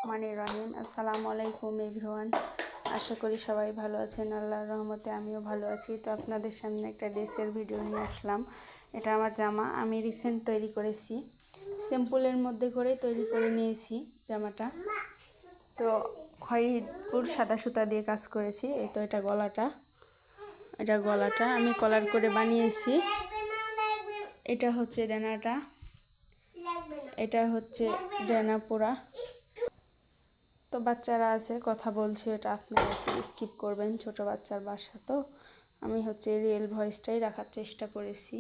রহমানির রহিম। আসসালামু আলাইকুম এভরিওয়ান। আশা করি সবাই ভালো আছেন। আল্লাহর রহমতে আমিও ভালো আছি। তো আপনাদের সামনে একটা ড্রেসের ভিডিও নিয়ে আসলাম। এটা আমার জামা, আমি রিসেন্ট তৈরি করেছি। সিম্পলের মধ্যে করে তৈরি করে নিয়েছি জামাটা। তো খয়েরিপুর সাদা সুতা দিয়ে কাজ করেছি। এই তো এটা গলাটা আমি কলার করে বানিয়েছি। এটা হচ্ছে ডানাটা, এটা হচ্ছে ডানা পোড়া। তো বাচ্চারা আছে কথা বলছে, এটা আপনারা একটু স্কিপ করবেন, ছোট বাচ্চার বাসা তো আমি রিয়েল ভয়েসটাই রাখার চেষ্টা করেছি।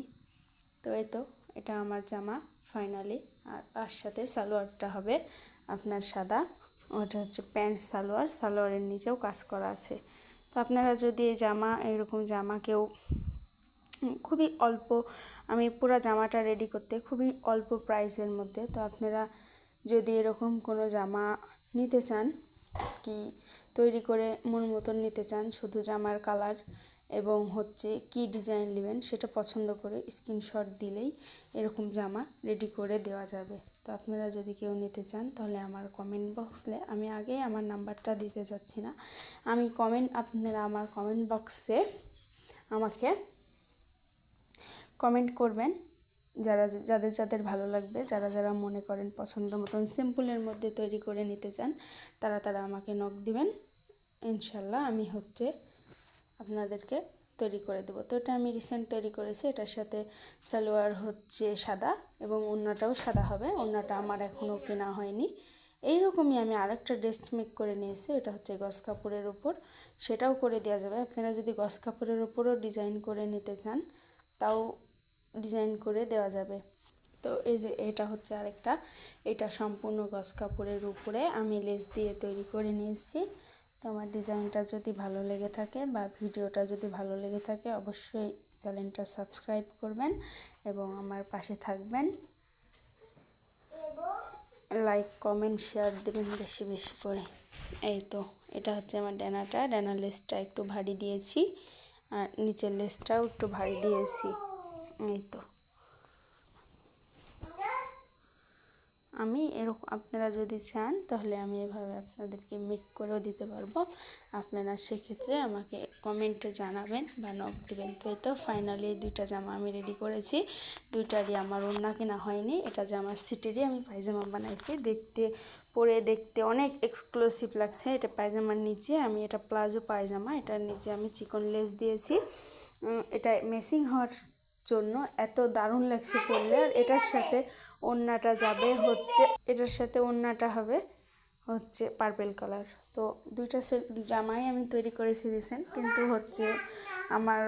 তো এই তো এটা আমার জামা ফাইনালি। আর তার সাথে সালোয়ারটা হবে আপনার সাদা, ওটা হচ্ছে প্যান্ট সালোয়ারের নিচেও কাজ করা আছে। তো আপনারা যদি এই এরকম জামা কেউ খুবই অল্প, আমি পুরো জামাটা রেডি করতে খুবই অল্প প্রাইসের মধ্যে, তো আপনারা যদি এরকম কোনো জামা নিতে চান, কি তৈরি করে মন মতন নিতে চান, শুধু জামার কালার এবং কি ডিজাইন নেবেন সেটা পছন্দ করে স্ক্রিনশট দিলেই এরকম জামা রেডি করে দেওয়া যাবে। তো আপনারা যদি কেউ নিতে চান তাহলে আমার কমেন্ট বক্সে, আমি আগেই আমার নাম্বারটা দিতে যাচ্ছি না, আপনারা আমার কমেন্ট বক্সে আমাকে কমেন্ট করবেন, যাদের ভালো লাগবে, যারা মনে করেন পছন্দ মতন সিম্পলের মধ্যে তৈরি করে নিতে চান, তারা আমাকে নক দিবেন। ইনশাল্লাহ আমি আপনাদেরকে তৈরি করে দেবো। তো এটা আমি রিসেন্ট তৈরি করেছি। এটার সাথে সালোয়ার সাদা এবং ওড়নাটাও সাদা হবে। ওড়নাটা আমার এখনও কেনা হয়নি। এইরকমই আমি আরেকটা ড্রেস মেক করে নিয়েছি, এটা হচ্ছে গস কাপড়ের উপর, সেটাও করে দেওয়া যাবে। আপনারা যদি গস কাপড়ের উপরও ডিজাইন করে নিতে চান তাও ডিজাইন করে দেওয়া যাবে। তো এই যে এটা হচ্ছে আরেকটা, এটা সম্পূর্ণ গস কাপড়ের উপরে আমি লেস দিয়ে তৈরি করে নিয়েছি। তো আমার ডিজাইনটা যদি ভালো লেগে থাকে বা ভিডিওটা যদি ভালো লেগে থাকে অবশ্যই চ্যানেলটা সাবস্ক্রাইব করবেন এবং আমার পাশে থাকবেন, লাইক কমেন্ট শেয়ার দেবেন বেশি বেশি করে। এই তো এটা হচ্ছে আমার ডানা লেসটা একটু ভারী দিয়েছি আর নিচের লেসটাও একটু ভারী দিয়েছি। এই তো আমি এরকম, আপনারা যদি চান তাহলে আমি এভাবে আপনাদেরকে মেক করেও দিতে পারবো। আপনারা সেক্ষেত্রে আমাকে কমেন্টে জানাবেন বা নক দেবেন। তো এই তো ফাইনালি এই দুইটা জামা আমি রেডি করেছি। দুইটারই আমার ওড়না কেনা হয়নি, এটা জামার সিটেরই আমি পায়জামা বানাইছি। পরে দেখতে অনেক এক্সক্লুসিভ লাগছে। এটা পায়জামার নিচে আমি, এটা প্লাজো পায়জামা, এটার নিচে আমি চিকন লেস দিয়েছি। এটা মেসিং হওয়ার জন্য এত দারুণ লাগছে পরলে। আর এটার সাথে ওড়নাটা হবে পার্পেল কালার। তো দুইটা জামাই আমি তৈরি করেছি রিসেন্ট, কিন্তু আমার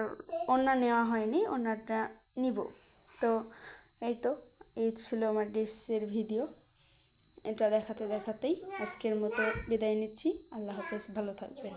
ওড়না নেওয়া হয়নি, ওড়নাটা নিব। তো এই ছিল আমার ড্রেসের ভিডিও। এটা দেখাতেই আজকের মতো বিদায় নিচ্ছি। আল্লাহ হাফেজ, ভালো থাকবেন।